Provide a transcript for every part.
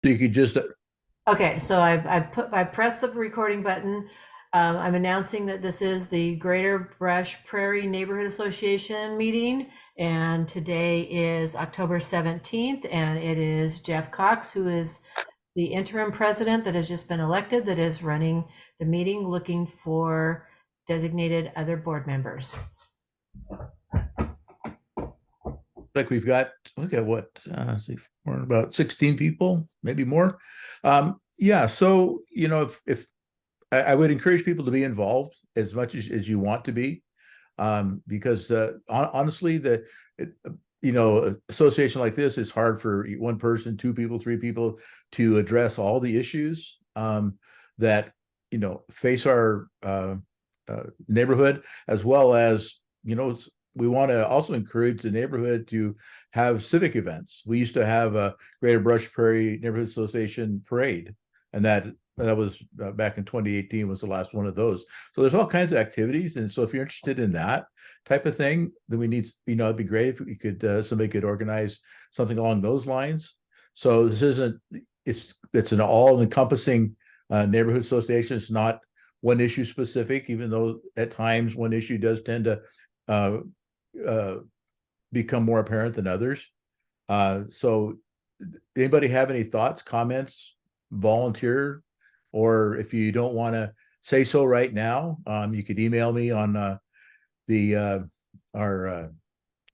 So you could just, Okay, so I pressed the recording button. I'm announcing that this is the Greater Brush Prairie Neighborhood Association meeting, and today is October 17th, and it is Jeff Cox, who is the interim president that has just been elected, that is running the meeting, looking for designated other board members. like we've got, look at what, see, we're about 16 people, maybe more. Yeah, so, if I would encourage people to be involved as much as you want to be, because honestly, association like this is hard for one person, two people, three people to address all the issues that face our neighborhood, as well as we want to also encourage the neighborhood to have civic events. We used to have a Greater Brush Prairie Neighborhood Association parade, and that was back in 2018 was the last one of those. So there's all kinds of activities, and so if you're interested in that type of thing, then we need, it'd be great if we could somebody could organize something along those lines. So this isn't it's an all-encompassing neighborhood association. It's not one issue specific, even though at times one issue does tend to uh, become more apparent than others. So anybody have any thoughts, comments, volunteer, or if you don't want to say so right now, you could email me on our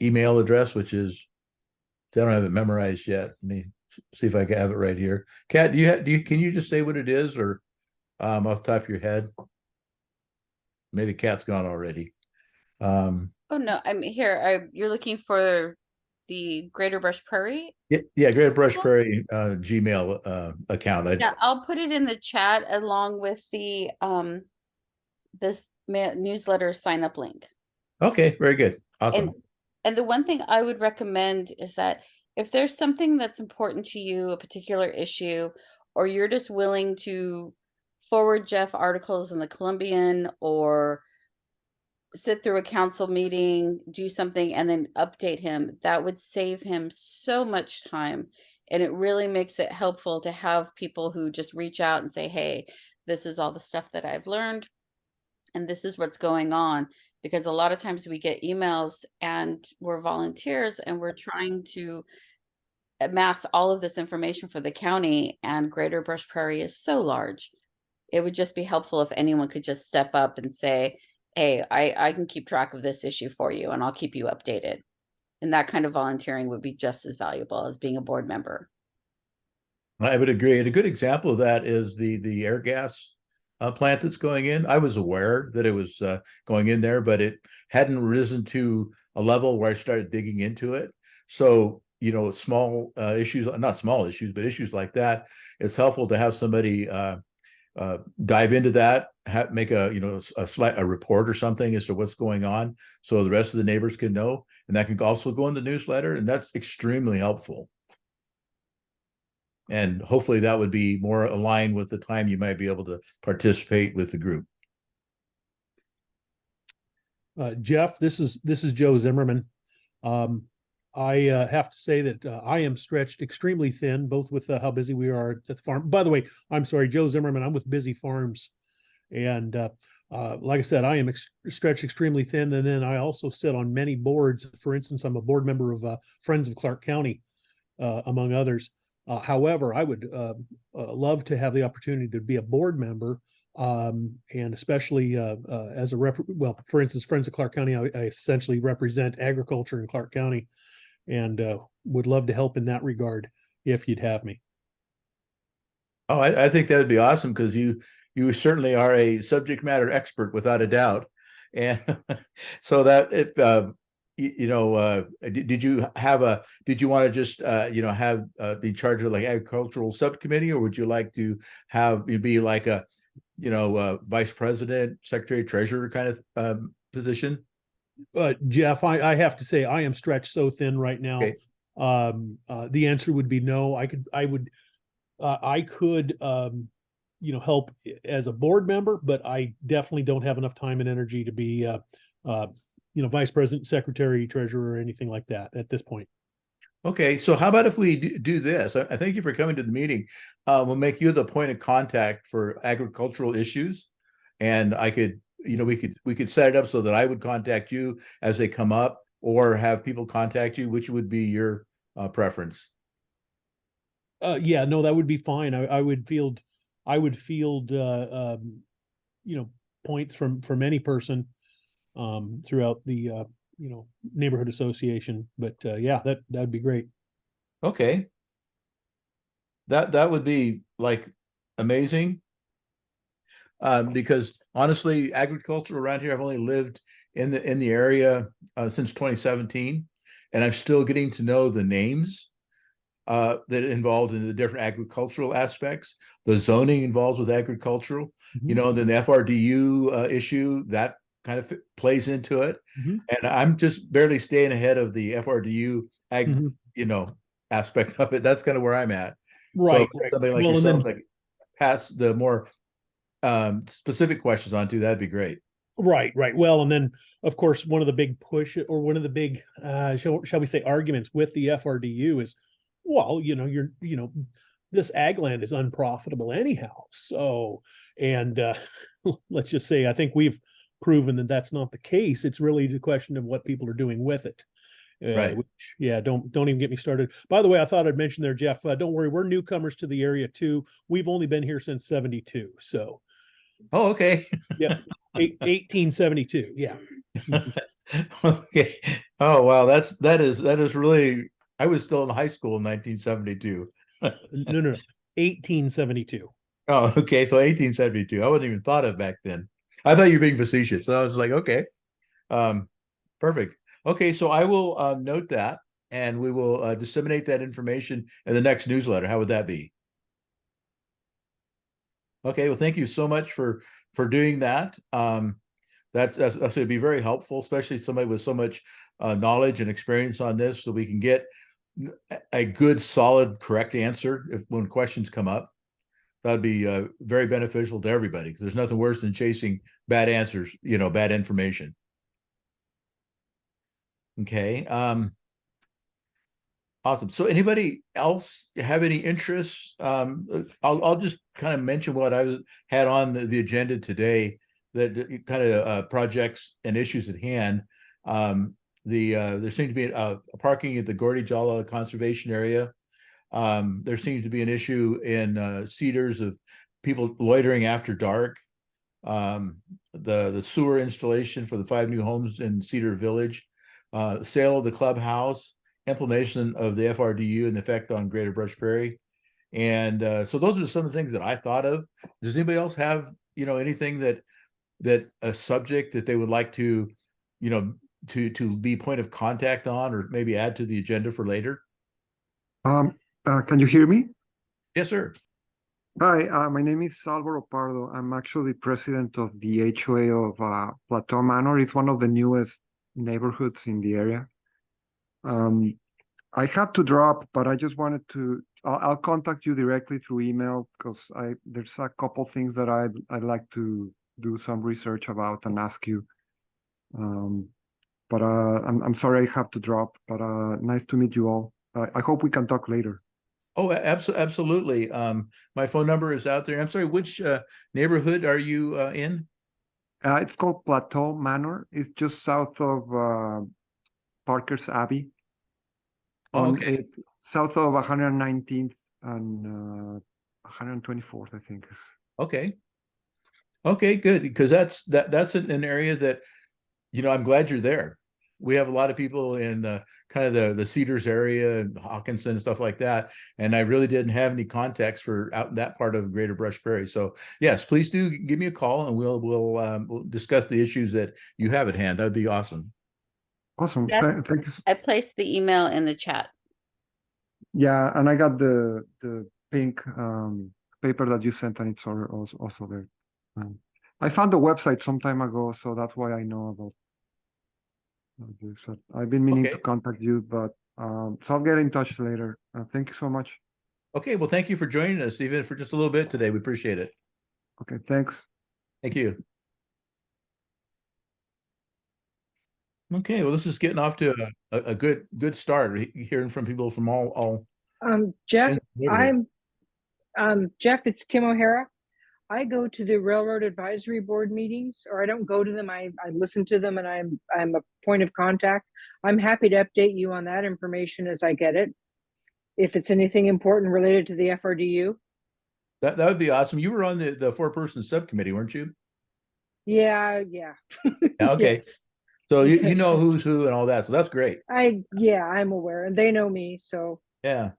email address, which is, I don't have it memorized yet. Let me see if I can have it right here. Kat, can you just say what it is, or off the top of your head? Maybe Kat's gone already. Oh no, I'm here. You're looking for the Greater Brush Prairie? Yeah, Greater Brush Prairie Gmail account. Yeah, I'll put it in the chat along with the this newsletter sign up link. Okay, very good. Awesome. And the one thing I would recommend is that if there's something that's important to you, a particular issue, or you're just willing to forward Jeff articles in the Columbian or sit through a council meeting, do something, and then update him, that would save him so much time. And it really makes it helpful to have people who just reach out and say, hey, this is all the stuff that I've learned, and this is what's going on. Because a lot of times we get emails and we're volunteers and we're trying to amass all of this information for the county, and Greater Brush Prairie is so large. It would just be helpful if anyone could just step up and say, hey, I can keep track of this issue for you and I'll keep you updated. And that kind of volunteering would be just as valuable as being a board member. I would agree. And a good example of that is the air gas plant that's going in. I was aware that it was going in there, but it hadn't risen to a level where I started digging into it. So, small issues, not small issues, but issues like that, it's helpful to have somebody dive into that, make a report or something as to what's going on, so the rest of the neighbors can know, and that can also go in the newsletter, and that's extremely helpful. And hopefully that would be more aligned with the time you might be able to participate with the group. Jeff, this is Joe Zimmerman. I have to say that I am stretched extremely thin, both with how busy we are at the farm. By the way, I'm sorry, Joe Zimmerman. I'm with Busy Farms, and like I said, I am stretched extremely thin. And then I also sit on many boards. For instance, I'm a board member of Friends of Clark County, among others. However, I would love to have the opportunity to be a board member, and especially as a well, for instance, Friends of Clark County, I essentially represent agriculture in Clark County, and would love to help in that regard if you'd have me. Oh, I think that would be awesome, because you certainly are a subject matter expert without a doubt. And so that if did you want to just have be charged of like agricultural subcommittee, or would you like to have be like a vice president, secretary, treasurer kind of position? Jeff, I have to say I am stretched so thin right now. Okay. The answer would be no. I could help as a board member, but I definitely don't have enough time and energy to be vice president, secretary, treasurer, or anything like that at this point. Okay, so how about if we do this? I thank you for coming to the meeting. We'll make you the point of contact for agricultural issues, and I could, we could set it up so that I would contact you as they come up, or have people contact you. Which would be your preference? Yeah, no, that would be fine. I would field, points from any person, throughout the, neighborhood association. But, yeah, that'd be great. Okay, that would be like amazing. Because honestly, agriculture around here, I've only lived in the area since 2017, and I'm still getting to know the names that involved in the different agricultural aspects, the zoning involved with agricultural, Mhm. and then the FRDU issue that kind of plays into it. Mhm. And I'm just barely staying ahead of the FRDU Mhm. aspect of it. That's kind of where I'm at. So Right, if right. somebody like Well, and yourself then like pass the more specific questions on to, that'd be great. right, right. Well, and then of course one of the big push or one of the big shall we say arguments with the FRDU is, well, this ag land is unprofitable anyhow. So, and let's just say I think we've proven that that's not the case. It's really the question of what people are doing with it. Right. Which, yeah, don't even get me started. By the way, I thought I'd mention there, Jeff. Don't worry, we're newcomers to the area too. We've only been here since '72, so Oh, okay. yeah, 1872. Yeah. Okay. Oh, wow. That is really, I was still in high school in 1972. No, no, no. 1872. Oh, okay. So 1872. I wasn't even thought of back then. I thought you were being facetious. So I was like, okay. Um, perfect. Okay, so I will note that, and we will disseminate that information in the next newsletter. How would that be? Okay, well, thank you so much for doing that. That's going to be very helpful, especially somebody with so much knowledge and experience on this, so we can get a good, solid, correct answer if when questions come up. That'd be very beneficial to everybody, because there's nothing worse than chasing bad answers, bad information. Okay. Awesome. So anybody else have any interests? I'll just kind of mention what had on the agenda today, that kind of projects and issues at hand. There seems to be a parking at the Gordy Jolma conservation area. There seems to be an issue in Cedars of people loitering after dark. The sewer installation for the 5 new homes in Cedar Village, sale of the clubhouse, implementation of the FRDU and the effect on Greater Brush Prairie. And so those are some of the things that I thought of. Does anybody else have, anything that a subject that they would like to, to be point of contact on, or maybe add to the agenda for later? Can you hear me? Yes, sir. Hi, my name is Alvaro Pardo. I'm actually president of the HOA of Plateau Manor. It's one of the newest neighborhoods in the area. I had to drop, but I just wanted to. I'll contact you directly through email, because there's a couple things that I'd like to do some research about and ask you. But I'm sorry I have to drop. But nice to meet you all. I hope we can talk later. Oh, absolutely. My phone number is out there. I'm sorry, which neighborhood are you in? It's called Plateau Manor. It's just south of Parker's Abbey. Okay. South of 119th and 124th, I think. Okay. Okay, good. Because that's an area that, I'm glad you're there. We have a lot of people in the kind of the Cedars area and Hawkinson and stuff like that. And I really didn't have any context for out in that part of Greater Brush Prairie. So yes, please do give me a call, and we'll discuss the issues that you have at hand. That'd be awesome. Awesome. Yeah. Thanks. I placed the email in the chat. Yeah, and I got the pink paper that you sent, and it's also there. I found the website some time ago, so that's why I know about this. I've been meaning to Okay. contact you, but so I'll get in touch later. Thank you so much. Okay. Well, thank you for joining us, even for just a little bit today. We appreciate it. Okay, thanks. Thank you. Okay, well, this is getting off to a good start. Hearing from people from all Jeff, ends of the neighborhood. Jeff, it's Kim O'Hara. I go to the Railroad Advisory Board meetings, or I don't go to them. I listen to them, and I'm a point of contact. I'm happy to update you on that information as I get it. If it's anything important related to the FRDU. That would be awesome. You were on the 4-person subcommittee, weren't you? Yeah. Yeah, okay. Yes. So you Yes. know who's who and all that. So that's great. I'm aware, and they know me. So Yeah.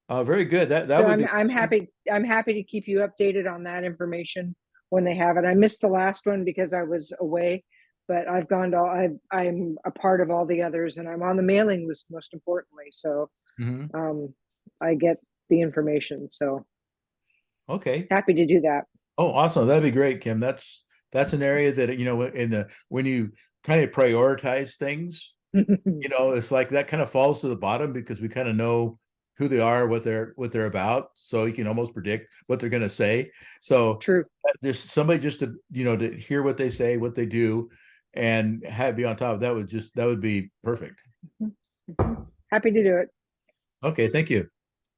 Very good. That so would be I'm awesome. happy to keep you updated on that information when they have it. I missed the last one because I was away, but I've gone to I'm a part of all the others, and I'm on the mailing list most importantly. So Mhm. I get the information. So Okay. happy to do that. Oh, awesome. That'd be great, Kim. That's an area that, when you kind of prioritize things, it's like that kind of falls to the bottom because we kind of know who they are, what they're about, so you can almost predict what they're going to say. So True. there's somebody just to hear what they say, what they do, and be on top of that would be perfect. Happy to do it. Okay, thank you.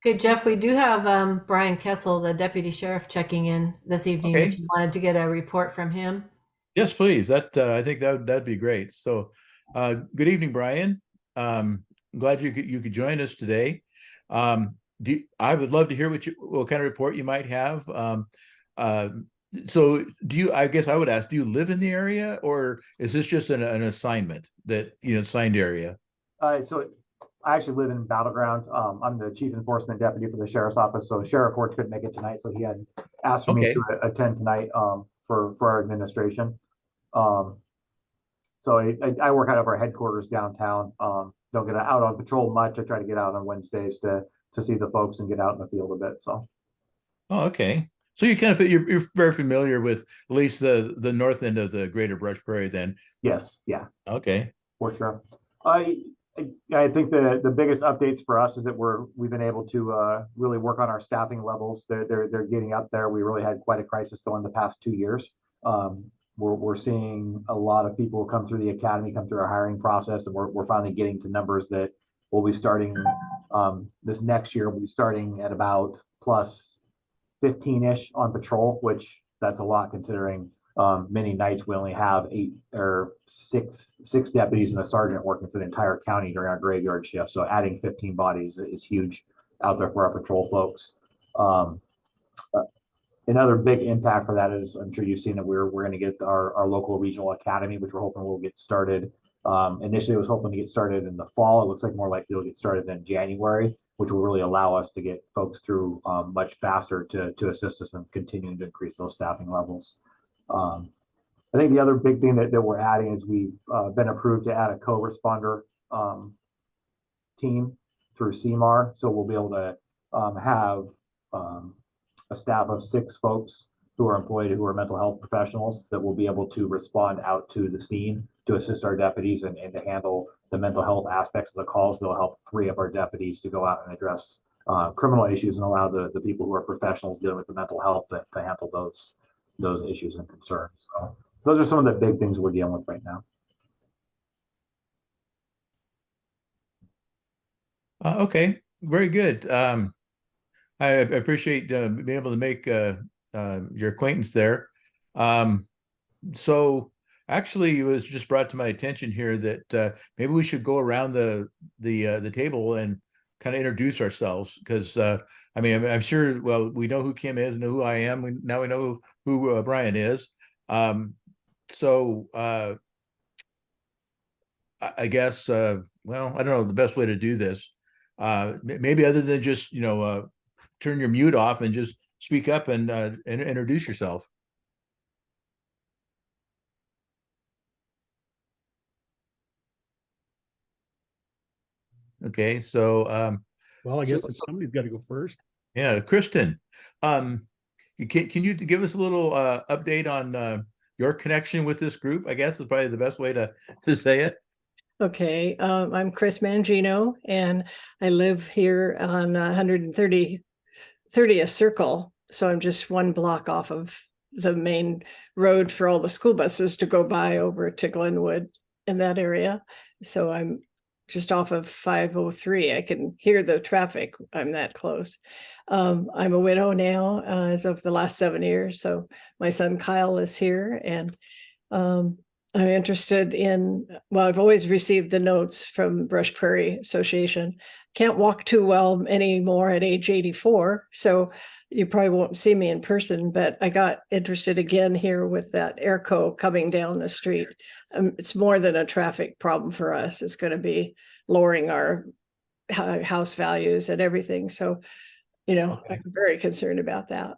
Okay, Jeff, we do have Brian Kessel, the deputy sheriff, checking in this evening. If Okay. you wanted to get a report from him. Yes, please. I think that'd be great. So, good evening, Brian. Glad you could join us today. I would love to hear what kind of report you might have. So I guess I would ask, do you live in the area, or is this just an assignment that, assigned area? So I actually live in Battleground. I'm the chief enforcement deputy for the sheriff's office. So Sheriff Ford couldn't make it tonight, so he had asked for me Okay. to attend tonight for our administration. So I work out of our headquarters downtown. Don't get out on patrol much. I try to get out on Wednesdays to see the folks and get out in the field a bit. So. Oh, okay. So you're very familiar with at least the north end of the greater Brush Prairie then. Yes. Yeah. Okay. For sure. I think the biggest updates for us is that we've been able to really work on our staffing levels. They're getting up there. We really had quite a crisis going the past 2 years. We're seeing a lot of people come through the academy, come through our hiring process, and we're finally getting to numbers that we'll be starting this next year. We'll be starting at about plus 15-ish on patrol, which that's a lot considering many nights we only have 8 or 6 deputies and a sergeant working for the entire county during our graveyard shift. So adding 15 bodies is huge out there for our patrol folks. Another big impact for that is, I'm sure you've seen that we're going to get our local regional academy, which we're hoping will get started. Initially, I was hoping to get started in the fall. It looks like more likely it'll get started in January, which will really allow us to get folks through much faster to assist us in continuing to increase those staffing levels. I think the other big thing that we're adding is we've been approved to add a co-responder team through CMAR. So we'll be able to have a staff of 6 folks who are employed who are mental health professionals that will be able to respond out to the scene to assist our deputies and to handle the mental health aspects of the calls. They'll help free up our deputies to go out and address criminal issues and allow the people who are professionals dealing with the mental health to handle those issues and concerns. So those are some of the big things we're dealing with right now. Okay, very good. I appreciate being able to make your acquaintance there. So actually, it was just brought to my attention here that maybe we should go around the table and kind of introduce ourselves, because I'm sure, well, we know who Kim is, know who I am. Now we know who Brian is. So I guess, well, I don't know the best way to do this. Maybe other than just, turn your mute off and just speak up and introduce yourself. Okay, so Well, I guess somebody's got to go first. yeah, Kristen, can you give us a little update on your connection with this group? I guess is probably the best way to say it. Okay, I'm Chris Mangino, and I live here on 130th Circle. So I'm just 1 block off of the main road for all the school buses to go by over to Glenwood in that area. So I'm just off of 503. I can hear the traffic. I'm that close. I'm a widow now as of the last 7 years. So my son Kyle is here, and I'm interested in, well, I've always received the notes from Brush Prairie Association. Can't walk too well anymore at age 84. So you probably won't see me in person, but I got interested again here with that airco coming down the street. It's more than a traffic problem for us. It's going to be lowering our house values and everything. So, you know, Okay. I'm very concerned about that.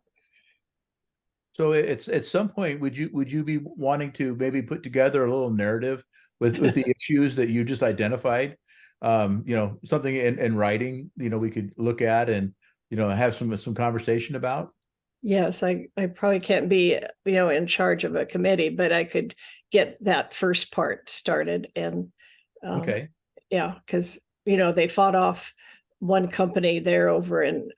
So it's at some point, would you be wanting to maybe put together a little narrative with the issues that you just identified? You know, something in writing, you know, we could look at and, you know, have some conversation about. Yes, I probably can't be, you know, in charge of a committee, but I could get that first part started. And Okay. yeah, because, you know, they fought off one company there over in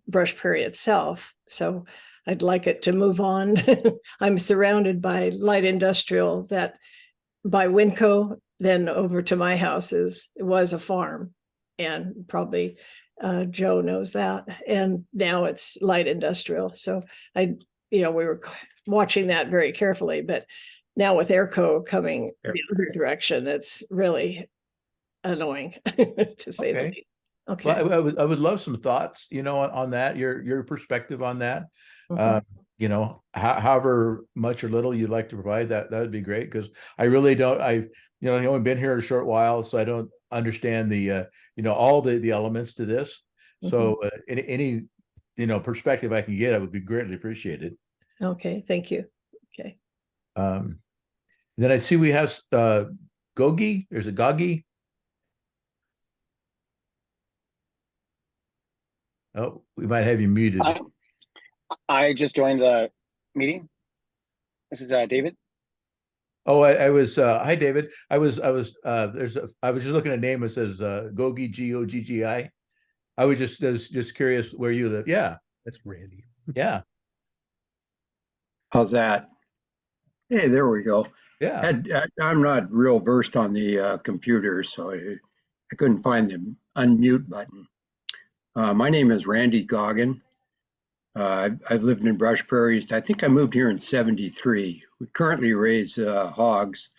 Brush Prairie itself. So I'd like it to move on. I'm surrounded by light industrial that by Winco, then over to my house was a farm, and probably Joe knows that. And now it's light industrial. So you know, we were watching that very carefully, but now with Airco coming the other direction, it's really annoying to say the Okay. least. Okay. Well, I would love some thoughts, you know, on that, your perspective on that. Mhm. You know, however much or little you'd like to provide, that would be great, because I really don't, I've only been here a short while, so I don't understand the you know, all the elements to this. So any you know, perspective I can get, I would be greatly appreciated. Okay, thank you. Okay. Then I see we have Gogi, there's a Gogi. Oh, we might have you muted. I just joined the meeting. This is David. Oh, I was hi David. I was I was just looking at a name that says Gogi, Goggi. I was just curious where you live. Yeah. That's Randy. Yeah. How's that? Hey, there we go. Yeah. I'm not real versed on the computer, so I couldn't find the unmute button. My name is Randy Goggin. I've lived in Brush Prairie. I think I moved here in '73. We currently raise hogs.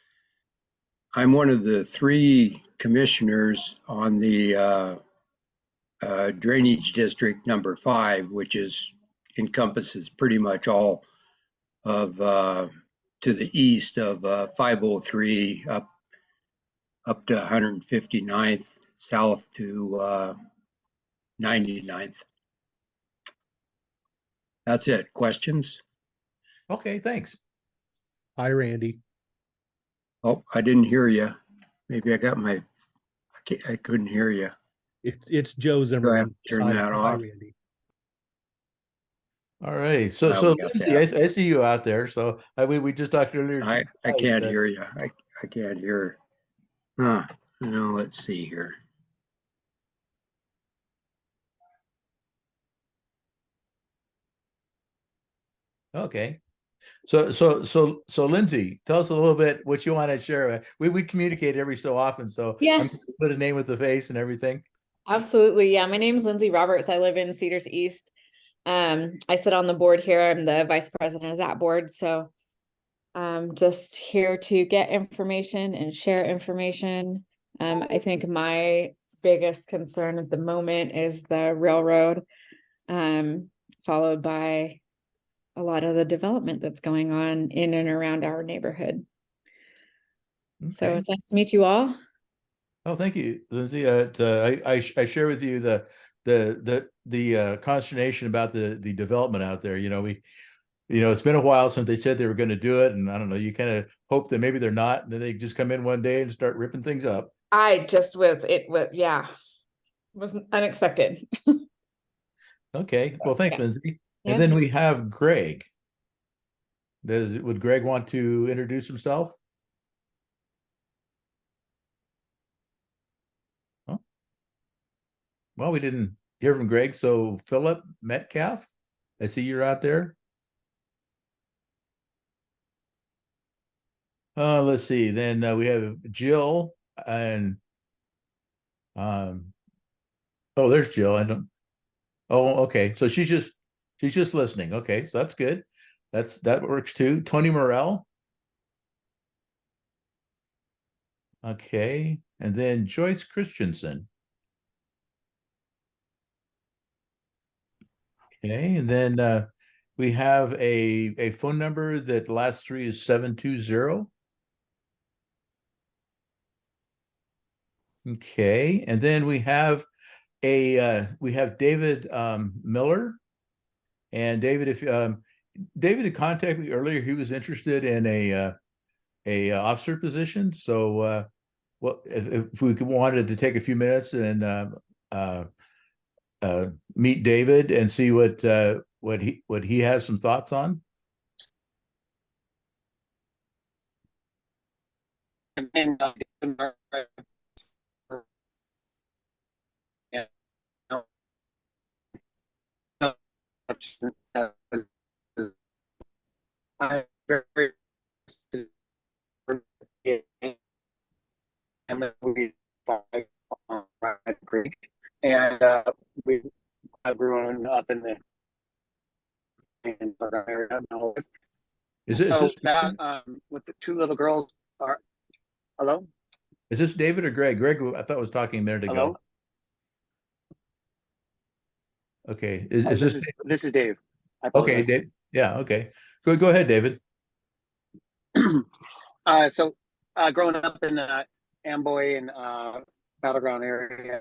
I'm one of the 3 commissioners on the drainage district number 5, which encompasses pretty much all of to the east of 503 up to 159th, south to 99th. That's it. Questions? Okay, thanks. Hi, Randy. Oh, I didn't hear you. Maybe I couldn't hear you. It's Joe Zimmerman. turn Hi, that hi, off? Randy. All right. So we got Lindsay, I see you out there. So we just talked earlier. I can't hear you. I can't hear. Huh. No, let's see here. Okay. So Lindsay, tell us a little bit what you want to share. We communicate every so often, so Yeah. I'm gonna put a name with the face and everything. Absolutely. Yeah. My name's Lindsay Roberts. I live in Cedars East. I sit on the board here. I'm the vice president of that board. So just here to get information and share information. I think my biggest concern at the moment is the railroad, followed by a lot of the development that's going on in and around our neighborhood. So Okay. it's nice to meet you all. Oh, thank you, Lindsay. I share with you the consternation about the development out there. You know, it's been a while since they said they were going to do it, and I don't know. You kind of hope that maybe they're not, and then they just come in one day and start ripping things up. It was unexpected. Okay. Well, thanks, Yeah. Lindsay. Yeah. And then we have Greg. Would Greg want to introduce himself? Oh. Well, we didn't hear from Greg, so Philip Metcalf, I see you're out there. Let's see. Then we have Jill and oh, there's Jill. I don't. Oh, okay. So she's just listening. Okay, so that's good. That works too. Tony Morell. Okay, and then Joyce Christensen. Okay, and then we have a phone number that the last three is 720. Okay, and then we have David Miller. And David, if David had contacted me earlier, he was interested in a officer position. So well, if we wanted to take a few minutes and meet David and see what he has some thoughts on. I'm very Creek, and I've grown up in the area. Is So this that with the two little girls are. Hello? is this David or Greg? Greg, I thought was talking a minute ago. Hello? Okay, is this This is Dave. I okay? apologize. Dave, yeah, okay. Go ahead, David. So growing up in Amboy and Battleground area,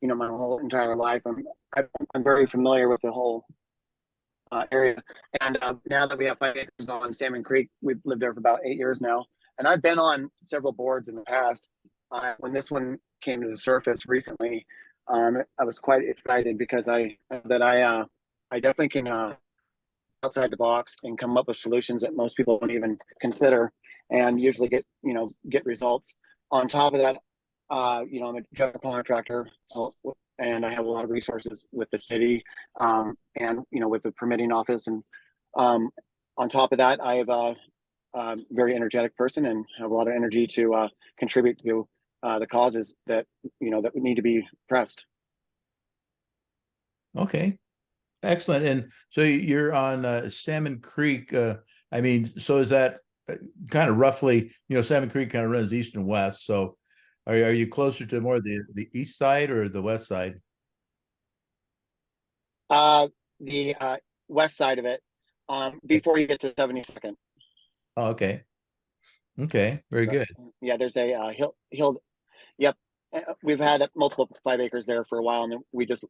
you know, my whole entire life, I'm very familiar with the whole area. And now that we have 5 acres on Salmon Creek, we've lived there for about 8 years now. And I've been on several boards in the past. When this one came to the surface recently, I was quite excited because I definitely can outside the box and come up with solutions that most people don't even consider, and usually get results. On top of that, you know, I'm a general contractor, and I have a lot of resources with the city, and you know, with the permitting office. And on top of that, I have a very energetic person and have a lot of energy to contribute to the causes that that would need to be pressed. Okay, excellent. And so you're on Salmon Creek. I mean, so is that kind of roughly? You know, Salmon Creek kind of runs east and west. So, are you closer to more the east side or the west side? The west side of it, before you get to 72nd. Oh, okay. Okay, very good. Yeah, there's a hill. Yep, we've had multiple 5 acres there for a while, and we just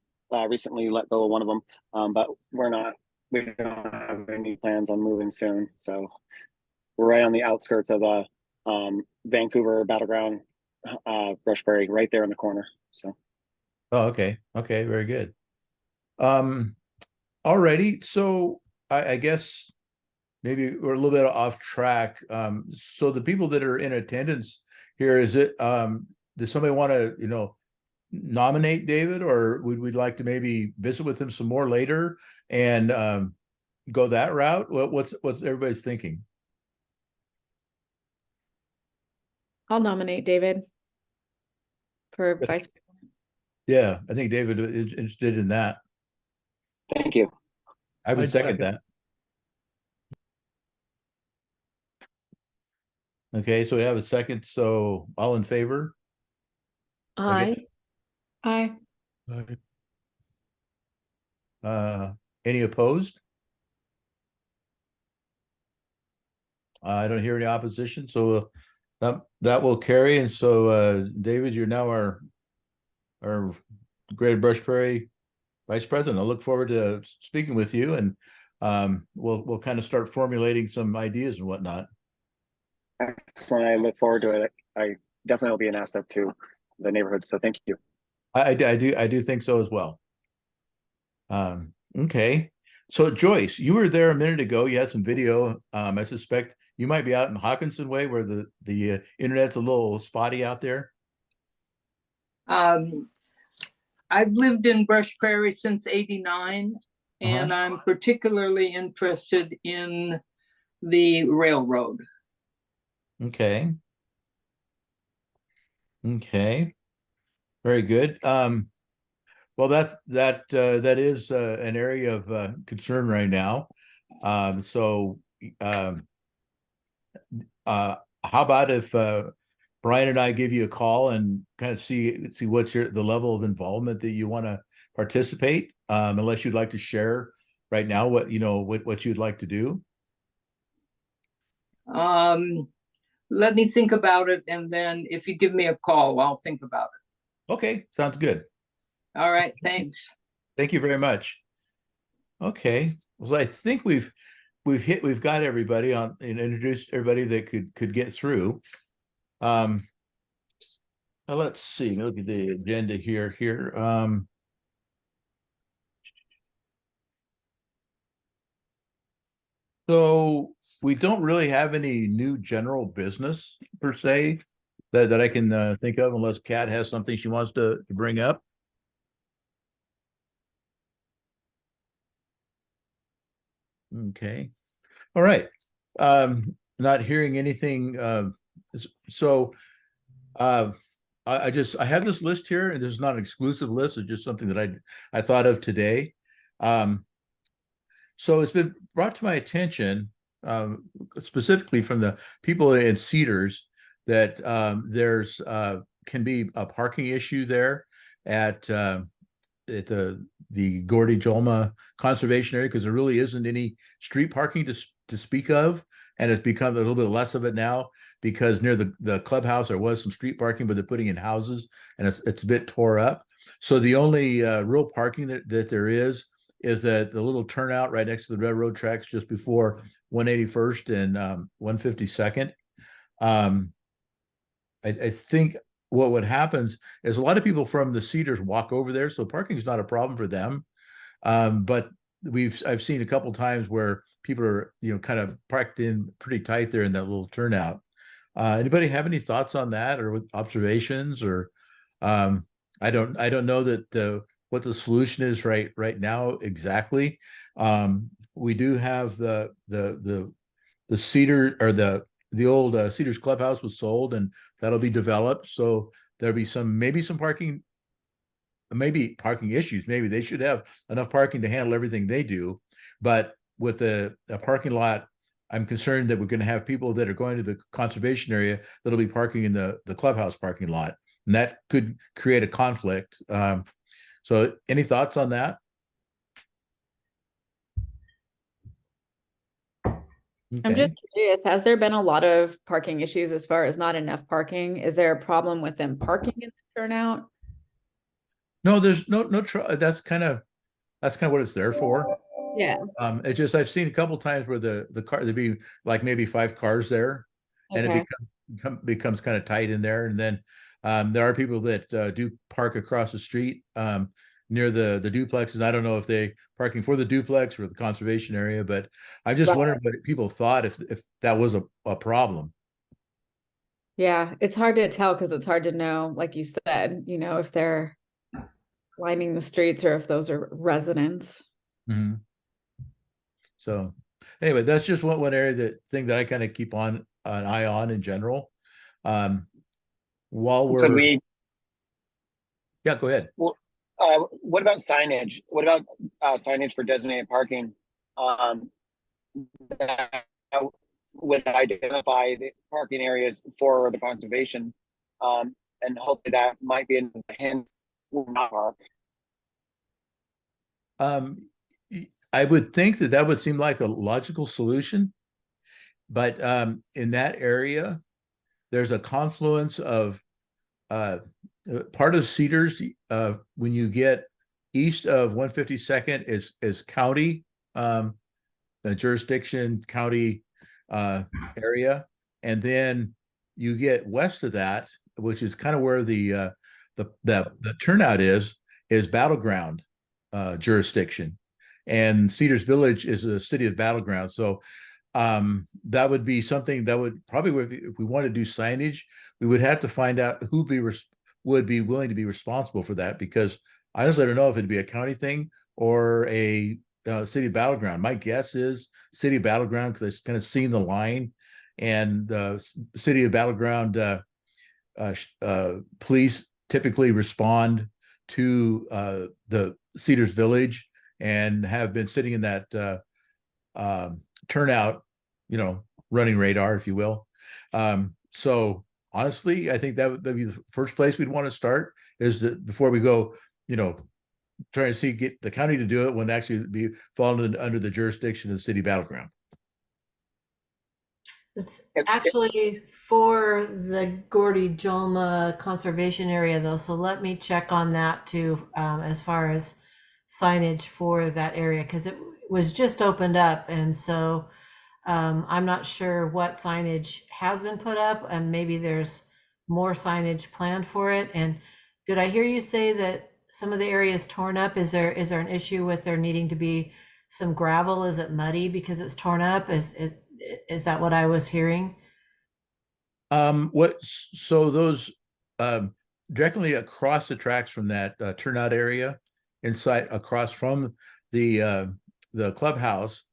recently let go of one of them. But we don't have any plans on moving soon. So we're right on the outskirts of Vancouver Battleground, Brush Prairie, right there in the corner. So. Oh, okay. Okay, very good. Alrighty. So I guess maybe we're a little bit off track. So the people that are in attendance here, is it does somebody want to, nominate David, or would we like to maybe visit with him some more later and go that route? What's everybody's thinking? I'll nominate David for vice president. Yeah, I think David is interested in that. Thank you. I would I'd second second. that. Okay, so we have a second. So all in favor? Aye. Aye. Any opposed? I don't hear any opposition, so that will carry. And so, David, you're now our Greater Brush Prairie Vice President. I look forward to speaking with you, and we'll kind of start formulating some ideas and whatnot. Excellent. I look forward to it. I definitely will be an asset to the neighborhood. So thank you. I do think so as well. Okay. So Joyce, you were there a minute ago. You had some video. I suspect you might be out in Hawkinson Way where the internet's a little spotty out there. I've lived in Brush Prairie since '89, and I'm particularly interested in the railroad. Okay. Okay. Very good. Well, that is an area of concern right now. So, how about if Brian and I give you a call and kind of see what's the level of involvement that you want to participate, unless you'd like to share right now what what you'd like to do. Let me think about it, and then if you give me a call, I'll think about it. Okay, sounds good. All right, thanks. Thank you very much. Okay, well, I think we've got everybody on and introduced everybody that could get through. Now let's see. Look at the agenda here. So we don't really have any new general business per se that I can think of, unless Kat has something she wants to bring up. Okay. All right. Not hearing anything. So I have this list here, and this is not an exclusive list. It's just something that I thought of today. So it's been brought to my attention, specifically from the people in Cedars, that there's can be a parking issue there at the Gordy Jolma conservation area, because there really isn't any street parking to speak of, and it's become a little bit less of it now, because near the clubhouse there was some street parking, but they're putting in houses, and it's a bit tore up. So the only real parking that there is that the little turnout right next to the railroad tracks just before 181st and 152nd. I think what happens is a lot of people from the Cedars walk over there, so parking is not a problem for them. But I've seen a couple times where people are kind of parked in pretty tight there in that little turnout. Anybody have any thoughts on that, or with observations, or I don't know that what the solution is right now exactly. We do have the Cedar, or the old Cedars Clubhouse was sold, and that'll be developed. So there'll be maybe some parking issues. Maybe they should have enough parking to handle everything they do. But with a parking lot, I'm concerned that we're going to have people that are going to the conservation area that'll be parking in the clubhouse parking lot, and that could create a conflict. So any thoughts on that? Okay. I'm just curious, has there been a lot of parking issues as far as not enough parking? Is there a problem with them parking in the turnout? No, there's no that's kind of what it's there for. Yeah. It's just I've seen a couple times where the car, there'd be like maybe 5 cars there, and Okay. it becomes kind of tight in there. And then there are people that do park across the street near the duplexes. I don't know if they parking for the duplex or the conservation area, but I'm just wondering what people thought if that was a problem. Yeah, it's hard to tell because it's hard to know, like you said, if they're lining the streets or if those are residents. Mm-hmm. So anyway, that's just one area thing that I kind of keep an eye on in general. While we're yeah, go ahead. Well, what about signage? What about signage for designated parking? That would identify the parking areas for the conservation, and hopefully that might be in the hand not park. I would think that would seem like a logical solution, but in that area, there's a confluence of part of Cedars. When you get east of 152nd is county jurisdiction, county area, and then you get west of that, which is kind of where the turnout is battleground jurisdiction, and Cedars Village is a city of battleground. So that would be something that would probably, if we want to do signage, we would have to find out who would be willing to be responsible for that, because I honestly don't know if it'd be a county thing or a city battleground. My guess is city battleground, because I've kind of seen the line, and the city of Battleground police typically respond to the Cedars Village and have been sitting in that turnout, running radar, if you will. So honestly, I think that'd be the first place we'd want to start, is that before we go, trying to get the county to do it when actually be falling under the jurisdiction of the city Battleground. It's actually for the Gordy Jolma conservation area though, so let me check on that too, as far as signage for that area, because it was just opened up, and so I'm not sure what signage has been put up, and maybe there's more signage planned for it. And did I hear you say that some of the area is torn up? Is there an issue with there needing to be some gravel? Is it muddy because it's torn up? Is that what I was hearing? So those directly across the tracks from that turnout area, inside across from the clubhouse,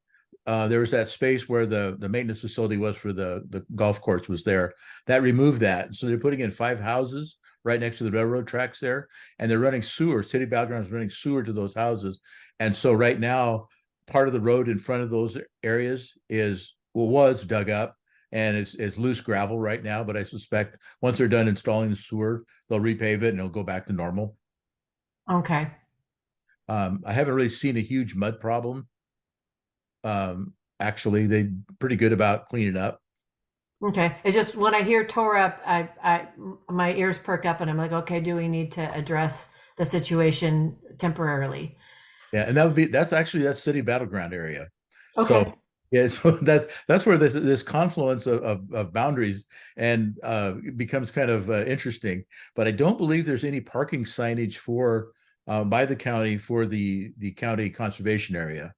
there was that space where the maintenance facility was for the golf course was there. That removed that. So they're putting in 5 houses right next to the railroad tracks there, and they're running sewer. City Battleground is running sewer to those houses. And so right now, part of the road in front of those areas was dug up, and it's loose gravel right now, but I suspect once they're done installing the sewer, they'll repave it and it'll go back to normal. Okay. I haven't really seen a huge mud problem. Actually, they're pretty good about cleaning up. Okay. It's just when I hear tore up, my ears perk up and I'm like, okay, do we need to address the situation temporarily? Yeah, and that's City Battleground area. Okay. So yeah, so that's where this confluence of boundaries and becomes kind of interesting. But I don't believe there's any parking signage by the county for the county conservation area.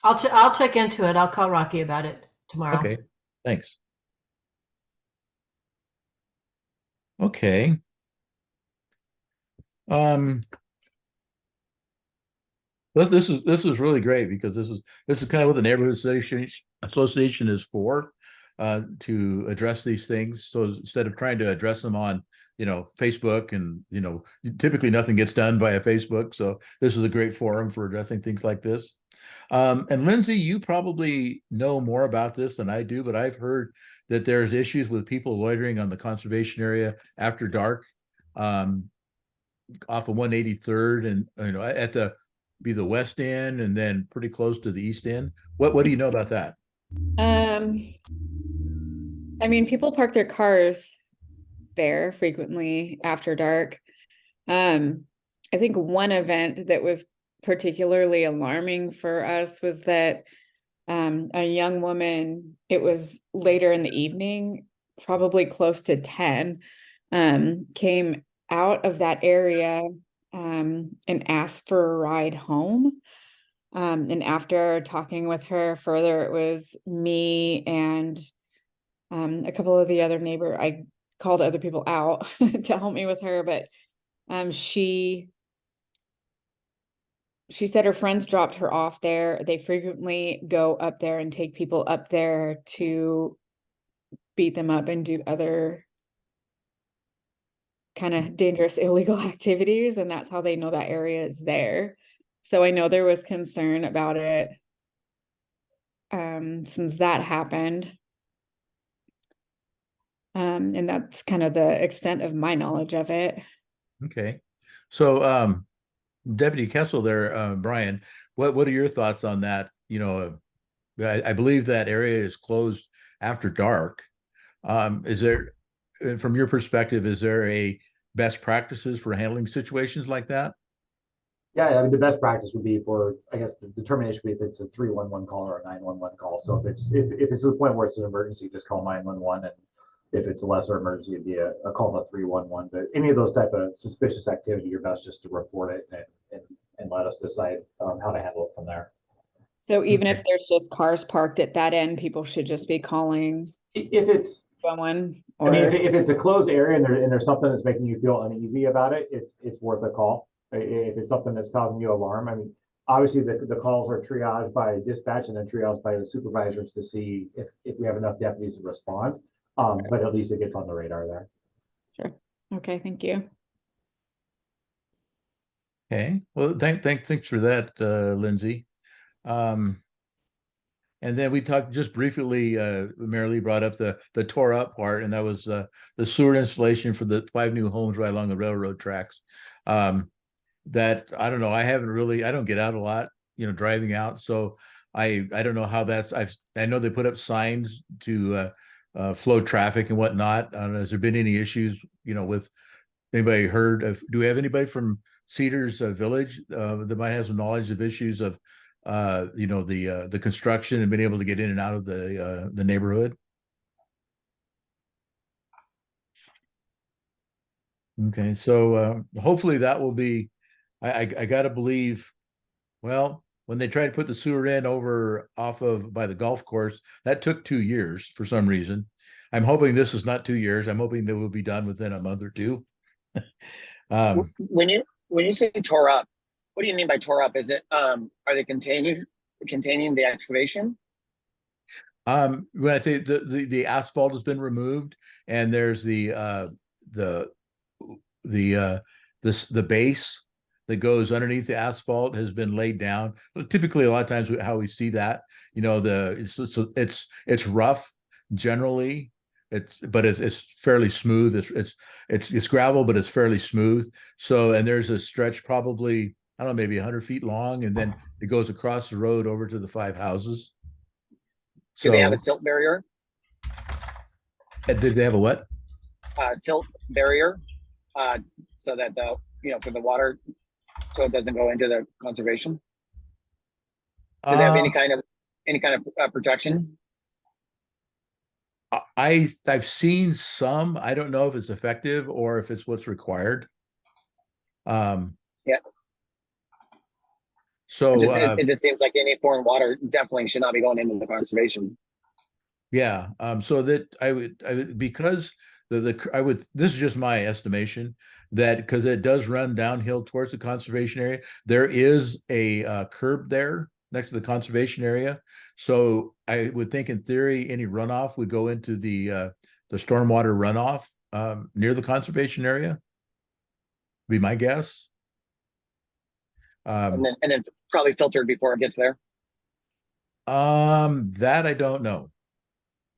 I'll check into it. I'll call Rocky about it tomorrow. Okay, thanks. Okay. This is really great, because this is kind of what the neighborhood association is for, to address these things. So instead of trying to address them on Facebook, and typically nothing gets done via Facebook, so this is a great forum for addressing things like this. And Lindsay, you probably know more about this than I do, but I've heard that there's issues with people loitering on the conservation area after dark, off of 183rd, and at the west end, and then pretty close to the east end. What do you know about that? I mean, people park their cars there frequently after dark. I think one event that was particularly alarming for us was that a young woman, it was later in the evening, probably close to 10, came out of that area and asked for a ride home. And after talking with her further, it was me and a couple of the other neighbors. I called other people out to help me with her, but she said her friends dropped her off there. They frequently go up there and take people up there to beat them up and do other kind of dangerous illegal activities, and that's how they know that area is there. So I know there was concern about it since that happened. And that's kind of the extent of my knowledge of it. Okay. So Deputy Kessel there, Brian, what are your thoughts on that? I believe that area is closed after dark. Is there, from your perspective, is there a best practices for handling situations like that? Yeah, I mean, the best practice would be for, I guess, the determination would be if it's a 311 call or a 911 call. So if it's to the point where it's an emergency, just call 911, and if it's a lesser emergency, it'd be a call to 311. But any of those type of suspicious activity, you're best just to report it and let us decide how to handle it from there. So even if there's just cars parked at that end, people should just be calling if it's someone. I mean, if it's a closed area and there's something that's making you feel uneasy about it, it's worth a call. If it's something that's causing you alarm, I mean, Obviously, the calls are triaged by dispatch and then triaged by the supervisors to see if we have enough deputies to respond. But at least it gets on the radar there. Sure. Okay, thank you. Okay, well, thanks for that, Lindsay. And then we talked just briefly, Mary Lee brought up the tore up part, and that was the sewer installation for the 5 new homes right along the railroad tracks. That I don't know, I don't get out a lot, driving out, so I don't know how that's. I know they put up signs to flow traffic and whatnot. I don't know, has there been any issues, with anybody heard of? Do we have anybody from Cedars Village that might have some knowledge of issues of the construction and being able to get in and out of the neighborhood? Okay, so hopefully that will be. I gotta believe. Well, when they tried to put the sewer in over off of by the golf course, that took 2 years for some reason. I'm hoping this is not 2 years. I'm hoping that will be done within a month or two. When you say tore up, what do you mean by tore up? Is it are they containing the excavation? When I say the asphalt has been removed and there's the base that goes underneath the asphalt has been laid down. Typically, a lot of times how we see that, it's rough generally. But it's fairly smooth. It's gravel, but it's fairly smooth. So, and there's a stretch probably, I don't know, maybe 100 feet long, and then it goes across the road over to the 5 houses. Do they have a silt barrier? Did they have a what? Silt barrier, so that for the water, so it doesn't go into the conservation. Do they have any kind of protection? I've seen some. I don't know if it's effective or if it's what's required. Yeah. So it just seems like any foreign water definitely should not be going into the conservation. Yeah. So that I would because this is just my estimation that because it does run downhill towards the conservation area, there is a curb there next to the conservation area. So I would think in theory, any runoff would go into the stormwater runoff near the conservation area. Be my guess. And then probably filtered before it gets there. That I don't know.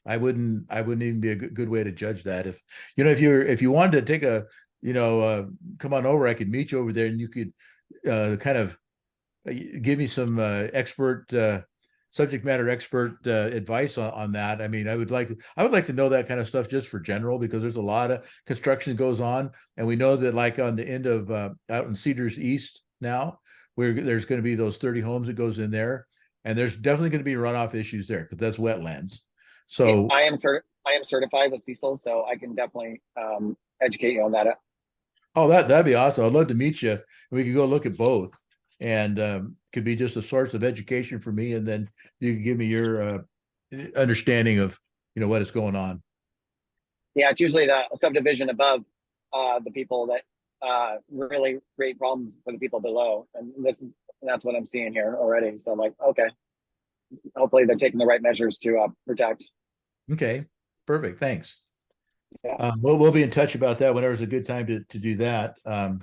I wouldn't even be a good way to judge that. If you wanted to take come on over, I could meet you over there and you could kind of give me some subject matter expert advice on that. I mean, I would like to know that kind of stuff just for general, because there's a lot of construction that goes on, and we know that like on the end of out in Cedars East now, where there's going to be those 30 homes that goes in there, and there's definitely going to be runoff issues there because that's wetlands. So I am certified with Cecil, so I can definitely educate you on that. Oh, that'd be awesome. I'd love to meet you. We could go look at both, and could be just a source of education for me, and then you can give me your understanding of what is going on. Yeah, it's usually the subdivision above the people that really create problems for the people below, and that's what I'm seeing here already. So I'm like, okay, hopefully they're taking the right measures to protect. Okay, perfect. Thanks. Yeah. We'll be in touch about that whenever it's a good time to do that. And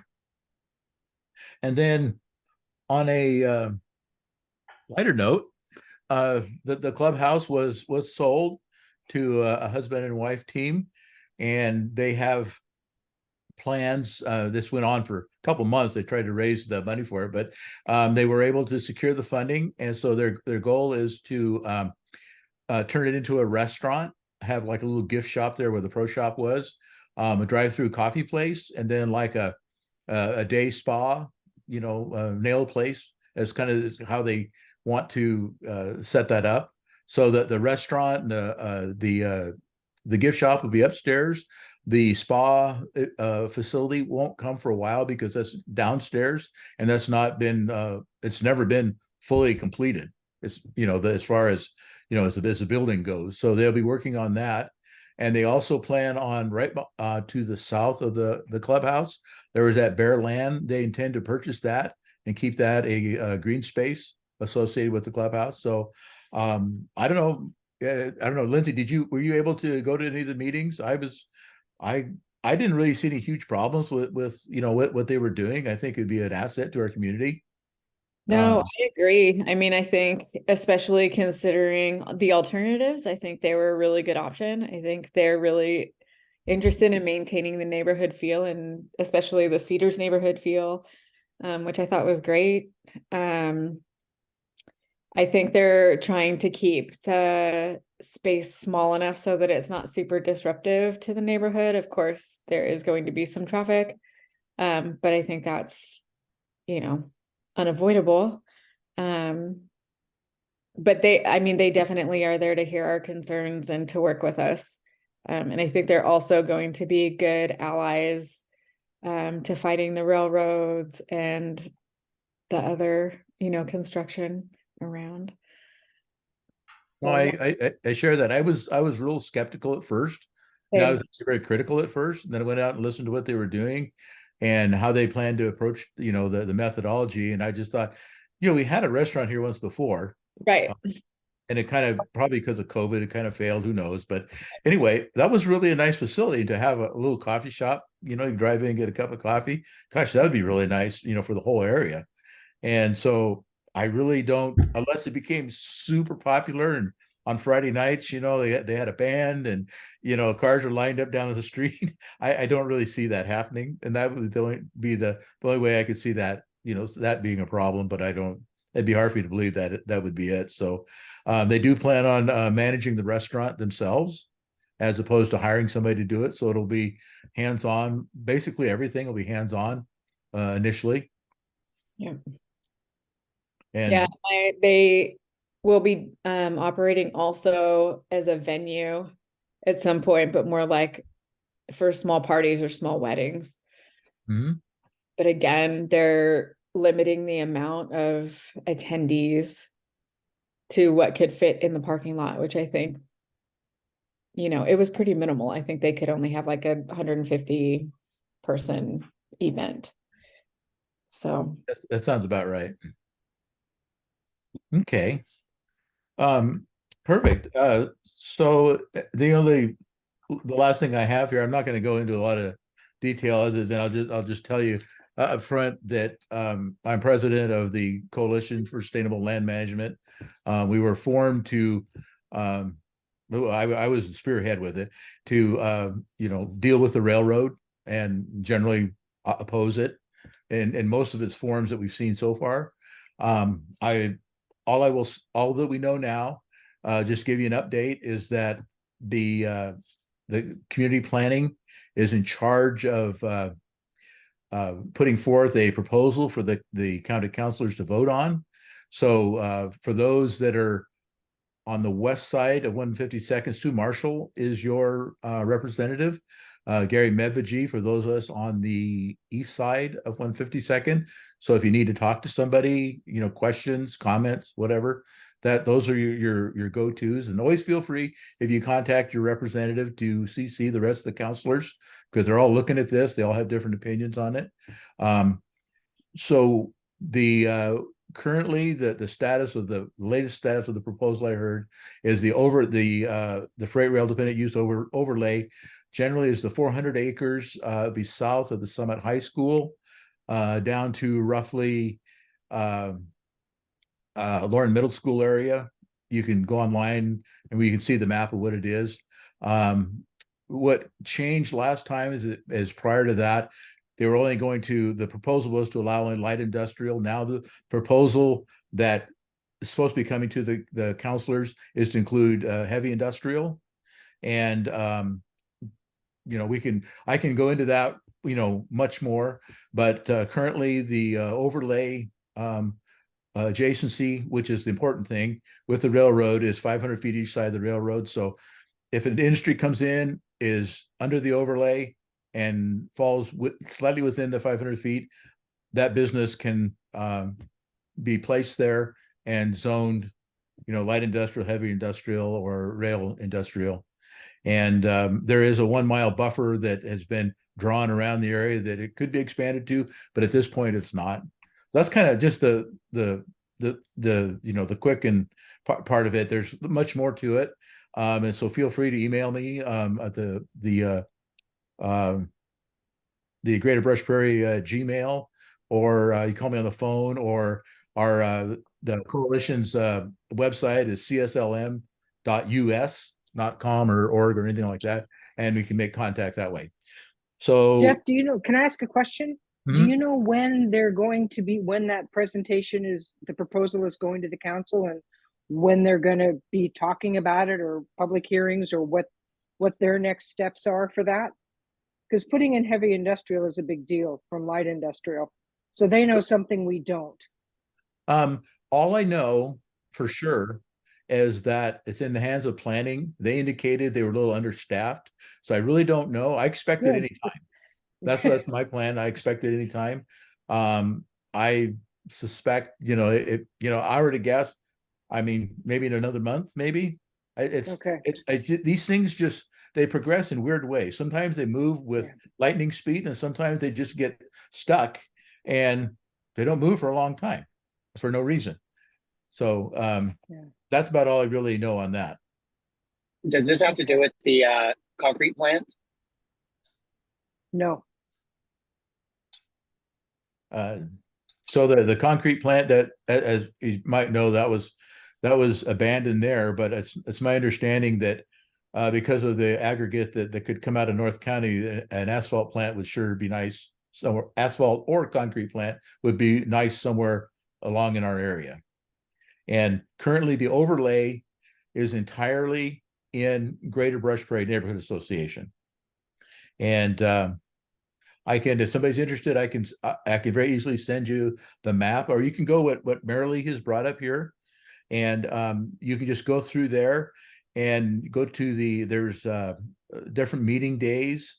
then on a lighter note, the clubhouse was sold to a husband and wife team, and they have plans. This went on for a couple months. They tried to raise the money for it, but they were able to secure the funding, and so their goal is to turn it into a restaurant, have like a little gift shop there where the pro shop was, a drive-through coffee place, and then like a day spa, nail place, as kind of how they want to set that up. So that the restaurant and the gift shop will be upstairs. The spa facility won't come for a while because that's downstairs, and that's not been it's never been fully completed. It's as far as as the building goes. So they'll be working on that. And they also plan on right to the south of the clubhouse, there was that bare land. They intend to purchase that and keep that a green space associated with the clubhouse. So I don't know. I don't know, Lindsay, were you able to go to any of the meetings? I didn't really see any huge problems with what they were doing. I think it'd be an asset to our community. No, I agree. I mean, I think especially considering the alternatives, I think they were a really good option. I think they're really interested in maintaining the neighborhood feel, and especially the Cedars neighborhood feel, which I thought was great. I think they're trying to keep the space small enough so that it's not super disruptive to the neighborhood. Of course, there is going to be some traffic, but I think that's, unavoidable. But they definitely are there to hear our concerns and to work with us. And I think they're also going to be good allies to fighting the railroads and the other, construction around. No, I share that. I was real skeptical at first. I was very critical at first, and then I went out and listened to what they were doing and how they planned to approach, the methodology. And I just thought, we had a restaurant here once before. Right. And it kind of, probably because of COVID, it kind of failed, who knows. But anyway, that was really a nice facility to have a little coffee shop, you drive in and get a cup of coffee. Gosh, that would be really nice, for the whole area. And so I really don't, unless it became super popular and on Friday nights, they had a band and, cars are lined up down the street. I don't really see that happening. And that would be the only way I could see that, that being a problem, but it'd be hard for me to believe that that would be it. So they do plan on managing the restaurant themselves as opposed to hiring somebody to do it. So it'll be hands-on. Basically everything will be hands-on initially. Yeah. And they will be operating also as a venue at some point, but more like for small parties or small weddings. Mm-hmm. But again, they're limiting the amount of attendees to what could fit in the parking lot, which I think, it was pretty minimal. I think they could only have like 150 person event. So that sounds about right. Okay. Perfect. So the last thing I have here, I'm not going to go into a lot of detail other than I'll just tell you up front that I'm president of the Coalition for Sustainable Land Management. We were formed to I was the spearhead with it to deal with the railroad and generally oppose it in most of its forms that we've seen so far. All that we know now, just give you an update, is that the community planning is in charge of putting forth a proposal for the county councilors to vote on. So for those that are on the west side of 152nd, Sue Marshall is your representative. Gary Medvedji for those of us on the east side of 152nd. So if you need to talk to somebody, questions, comments, whatever, those are your go-tos. And always feel free, if you contact your representative, to CC the rest of the counselors, because they're all looking at this. They all have different opinions on it. So currently the latest status of the proposal I heard is the freight rail dependent use overlay generally is the 400 acres be south of the Summit High School down to roughly Lauren Middle School area. You can go online and we can see the map of what it is. What changed last time is prior to that, they were only the proposal was to allow in light industrial. Now the proposal that is supposed to be coming to the counselors is to include heavy industrial. And I can go into that, much more, but currently the overlay adjacency, which is the important thing with the railroad, is 500 feet each side of the railroad. So if an industry comes in, is under the overlay and falls slightly within the 500 feet, that business can be placed there and zoned, light industrial, heavy industrial, or rail industrial. And there is a 1 mile buffer that has been drawn around the area that it could be expanded to, but at this point it's not. that's kind of just the the quick and part of it. There's much more to it. And so feel free to email me at the Greater Brush Prairie Gmail, or you call me on the phone, or our the coalition's website is cslm.us, not com or org or anything like that, and we can make contact that way. So Jeff, do you know, can I ask a question? Do Mhm. you know when they're going to be, when that presentation is, the proposal is going to the council, and when they're going to be talking about it, or public hearings, or what their next steps are for that? Because putting in heavy industrial is a big deal from light industrial. So they know something we don't. All I know for sure is that it's in the hands of planning. They indicated they were a little understaffed, so I really don't know. I expect it Good. anytime. That's my plan. I expect it anytime. I suspect, I already guessed. I mean, maybe in another month, maybe. Okay. These things just they progress in weird ways. Sometimes they move with lightning speed, and sometimes they just get stuck and they don't move for a long time for no reason. So that's about all I really know on that. Does this have to do with the concrete plant? No. So the concrete plant that, as you might know, that was abandoned there, but it's my understanding that because of the aggregate that could come out of North County, an asphalt plant would sure be nice somewhere. Asphalt or concrete plant would be nice somewhere along in our area. And currently the overlay is entirely in Greater Brush Prairie Neighborhood Association. And I can, if somebody's interested, I can very easily send you the map, or you can go what Marilee has brought up here, and you can just go through there and go to there's different meeting days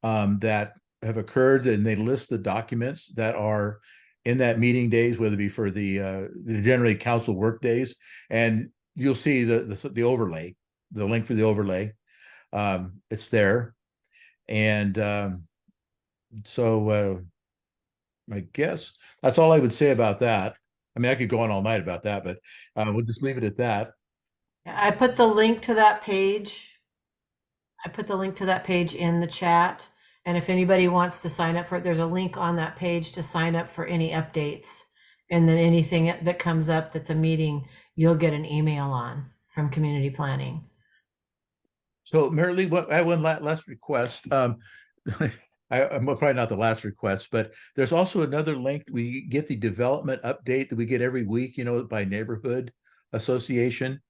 that have occurred, and they list the documents that are in that meeting days, whether it be for the generally council work days, and you'll see the overlay, the link for the overlay. It's there, and so I guess that's all I would say about that. I mean, I could go on all night about that, but we'll just leave it at that. I put the link to that page. I put the link to that page in the chat. And if anybody wants to sign up for it, there's a link on that page to sign up for any updates. And then anything that comes up that's a meeting, you'll get an email on from community planning. So Marilee, I have one last request. I'm probably not the last request, but there's also another link. We get the development update that we get every week, by neighborhood association.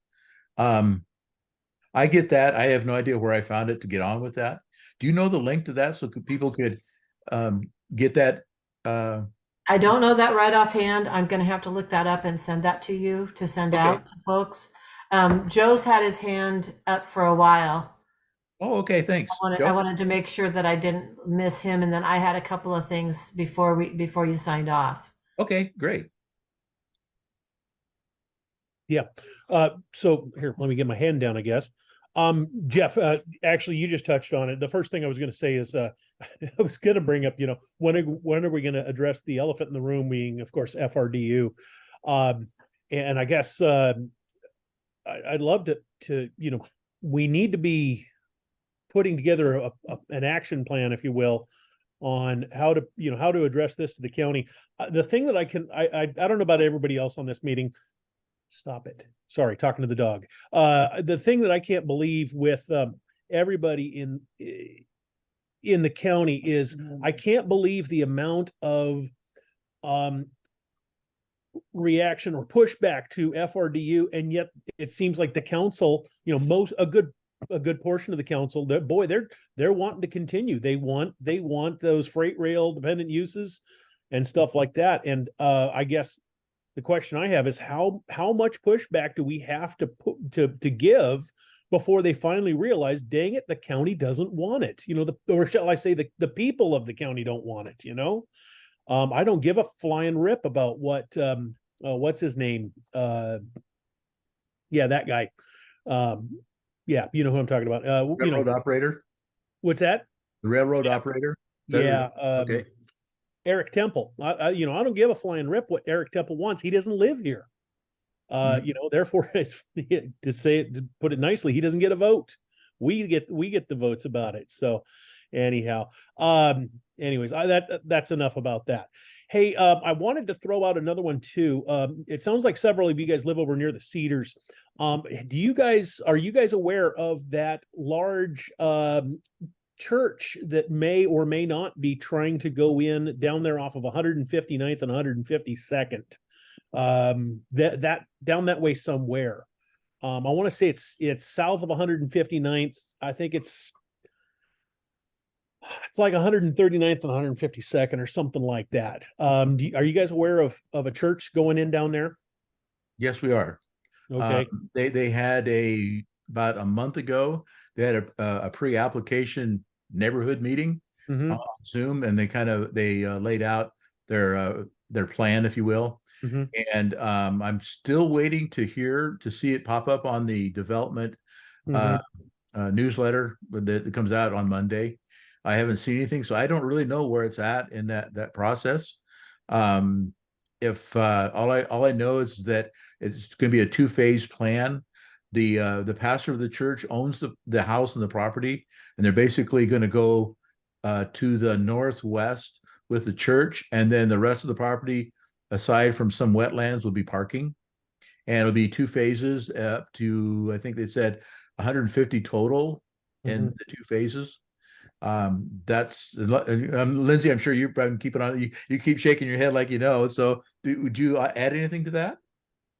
I get that. I have no idea where I found it to get on with that. Do you know the link to that so people could get that? I don't know that right offhand. I'm going to have to look that up and send that to you to send out to folks. Joe's had his hand up for a while. Oh, okay. Thanks. I wanted to make sure that I didn't miss him, and then I had a couple of things before you signed off. Okay, great. Yeah. So here, let me get my hand down, I guess. Jeff, actually, you just touched on it. The first thing I was going to say is, I was going to bring up, when are we going to address the elephant in the room, being, of course, FRDU. And I guess I'd love to, we need to be putting together an action plan, if you will, on how to address this to the county. The thing that I don't know about everybody else on this meeting. Stop it. Sorry, talking to the dog. The thing that I can't believe with everybody in the county is I can't believe the amount of reaction or pushback to FRDU, and yet it seems like the council, a good portion of the council, they're wanting to continue. They want those freight rail dependent uses and stuff like that. And I guess the question I have is how much pushback do we have to give before they finally realize, dang it, the county doesn't want it, or shall I say the people of the county don't want it, I don't give a flying rip about what's his name? Yeah, that guy. Yeah, you know who I'm talking about. Railroad operator. What's that? The railroad operator. Yeah. Okay. Eric Temple. I don't give a flying rip what Eric Temple wants. He doesn't live here. Therefore, it's, to put it nicely, he doesn't get a vote. We get the votes about it. So anyhow, anyways, that's enough about that. Hey, I wanted to throw out another one too. It sounds like several of you guys live over near the Cedars. Are you guys aware of that large church that may or may not be trying to go in down there off of 159th and 152nd? That down that way somewhere. I want to say it's south of 159th. I think it's like 139th and 152nd or something like that. Are you guys aware of a church going in down there? Yes, we are. Okay. They had about a month ago, they had a pre-application neighborhood meeting Mhm. on Zoom, and they laid out their plan, if you will. Mhm. And I'm still waiting to see it pop up on the development Mhm. newsletter that comes out on Monday. I haven't seen anything, so I don't really know where it's at in that process. If all I know is that it's going to be a two-phase plan. The pastor of the church owns the house and the property, and they're basically going to go to the northwest with the church, and then the rest of the property, aside from some wetlands, will be parking. And it'll be two phases up to, I think they said 150 total in Mhm. the two phases. That's Lindsay, I'm sure you're probably keeping on. You keep shaking your head like you know. So would you add anything to that?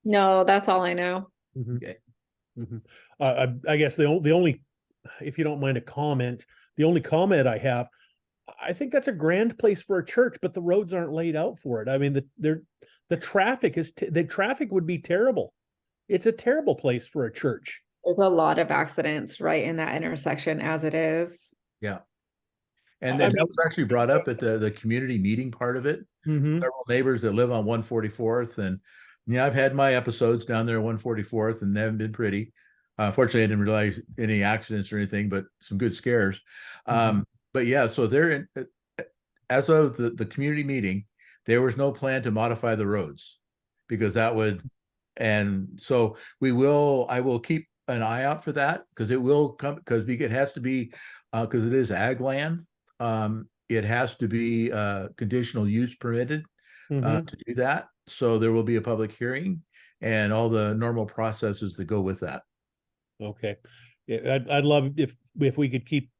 No, that's all I know. Mhm. Okay. Mhm. I guess the only, if you don't mind a comment, the only comment I have, I think that's a grand place for a church, but the roads aren't laid out for it. I mean, the traffic the traffic would be terrible. It's a terrible place for a church. There's a lot of accidents right in that intersection as it is. Yeah. And I then that mean, was actually brought up at the community meeting part of it. mhm. Several neighbors that live on 144th, and I've had my episodes down there on 144th, and they haven't been pretty. Fortunately, I didn't realize any accidents or anything, but some good scares. But yeah, so as of the community meeting, there was no plan to modify the roads because that would, and so I will keep an eye out for that because it will come, because it has to be, because it is ag land. It has to be conditional use permitted Mhm. to do that. So there will be a public hearing and all the normal processes that go with that. Okay. Yeah, I'd love if we could keep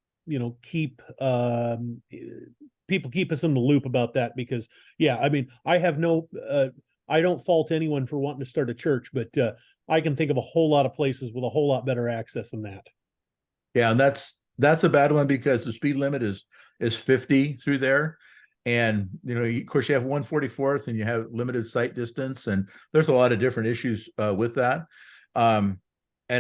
people keep us in the loop about that, because yeah, I mean, I don't fault anyone for wanting to start a church, but I can think of a whole lot of places with a whole lot better access than that. Yeah, and that's a bad one because the speed limit is 50 through there. And of course, you have 144th and you have limited sight distance, and there's a lot of different issues with that. And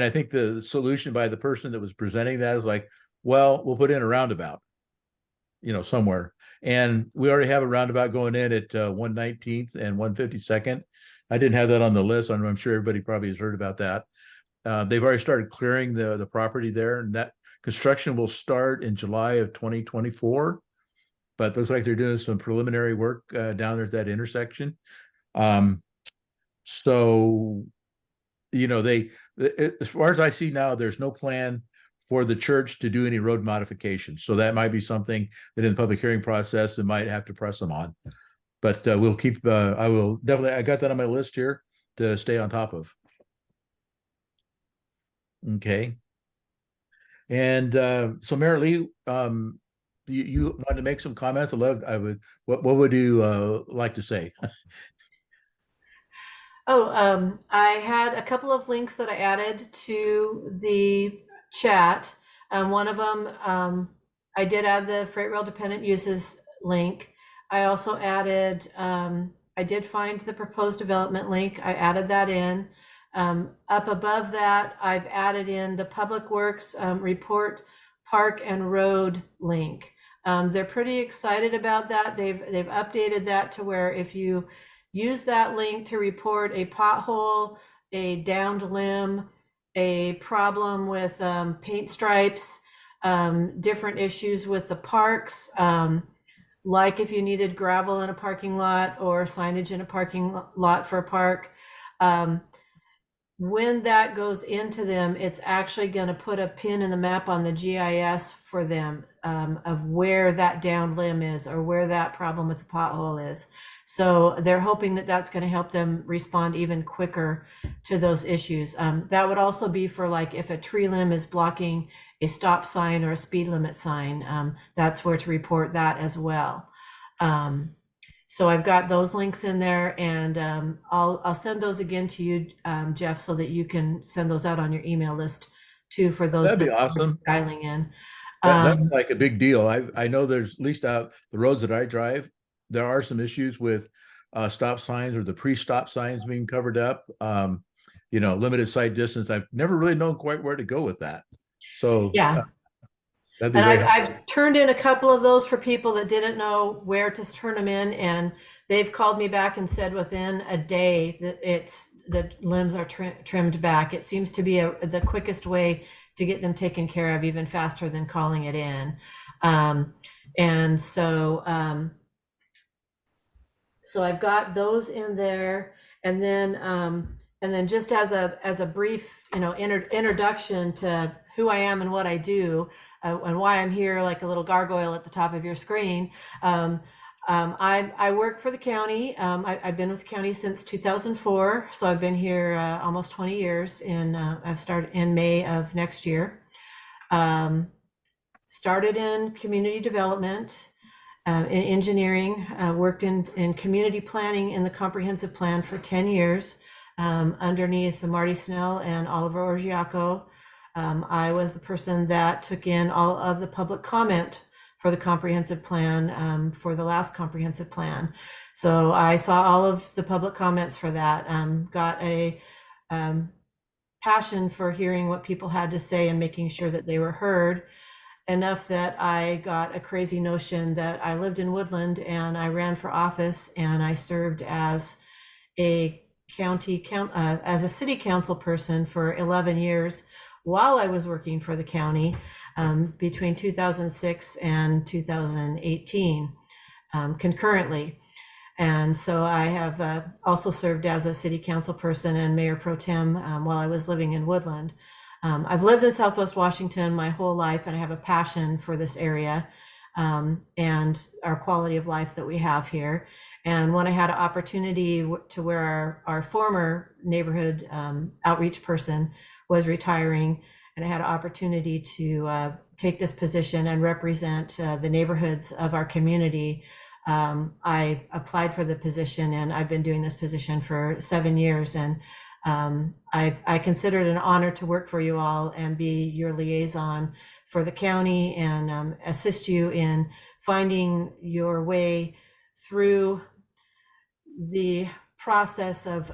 I think the solution by the person that was presenting that is like, well, we'll put in a roundabout, somewhere. And we already have a roundabout going in at 119th and 152nd. I didn't have that on the list. I'm sure everybody probably has heard about that. They've already started clearing the property there, and that construction will start in July of 2024. But looks like they're doing some preliminary work down there at that intersection. So, as far as I see now, there's no plan for the church to do any road modifications. So that might be something that in the public hearing process, they might have to press them on. But we'll keep, I will definitely, I got that on my list here to stay on top of. Okay. And so Mary Lee, you wanted to make some comments? What would you like to say? I had a couple of links that I added to the chat. One of them, I did add the freight rail dependent uses link. I also added, I did find the proposed development link. I added that in. Up above that, I've added in the Public Works report park and road link. They're pretty excited about that. They've updated that to where if you use that link to report a pothole, a downed limb, a problem with different issues with the parks, like if you needed gravel in a parking lot or signage in a parking lot for a park, when that goes into them, it's actually going to put a pin in the map on the GIS for them of where that downed limb is or where that problem with the pothole is. So they're hoping that that's going to help them respond even quicker to those issues. That would also be for like if a tree limb is blocking a stop sign or a speed limit sign, that's where to report that as well. So I've got those links in there, and I'll send those again to you, Jeff, so that you can send those out on your email list too for those That'd be that are awesome. dialing in. That's like a big deal. I know there's, at least out the roads that I drive, there are some issues with stop signs or the pre-stop signs being covered up. You know, limited sight distance. I've never really known quite where to go with that. So Yeah. that'd be And very I've turned in a couple of those for people that didn't know where to turn them in, and they've called me back and said within a day that the limbs are trimmed back. It seems to be the quickest way to get them taken care of, even faster than calling it in. And so so I've got those in there, and then just as a brief, you know, introduction to who I am and what I do, and why I'm here, like a little gargoyle at the top of your screen. I work for the county. I've been with the county since 2004, so I've been here almost 20 years. I've started in May of next year. Started in community development, in engineering, worked in community planning in the comprehensive plan for 10 years, underneath Marty Snell and Oliver Orgiaco. I was the person that took in all of the public comment for the comprehensive plan, for the last comprehensive plan. So I saw all of the public comments for that, got a passion for hearing what people had to say and making sure that they were heard, enough that I got a crazy notion that I lived in Woodland and I ran for office, and I served as a as a city council person for 11 years while I was working for the county, between 2006 and 2018, concurrently. And so I have also served as a city council person and mayor pro tem while I was living in Woodland. I've lived in Southwest Washington my whole life, and I have a passion for this area and our quality of life that we have here. And when I had an opportunity to where our former neighborhood outreach person was retiring, and I had an opportunity to take this position and represent the neighborhoods of our community, I applied for the position, and I've been doing this position for 7 years. And I consider it an honor to work for you all and be your liaison for the county and assist you in finding your way through the process of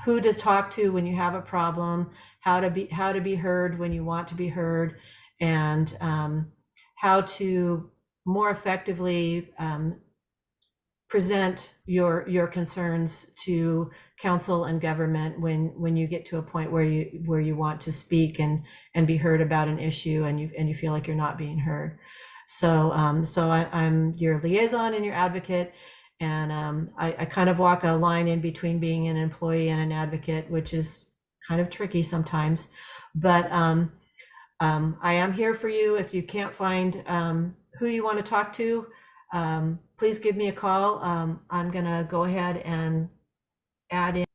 who to talk to when you have a problem, how to be heard when you want to be heard, and how to more effectively present your concerns to council and government when you get to a point where you want to speak and be heard about an issue and you feel like you're not being heard. So I'm your liaison and your advocate, and I kind of walk a line in between being an employee and an advocate, which is kind of tricky sometimes. But I am here for you. If you can't find who you want to talk to, please give me a call. I'm gonna go ahead and add in.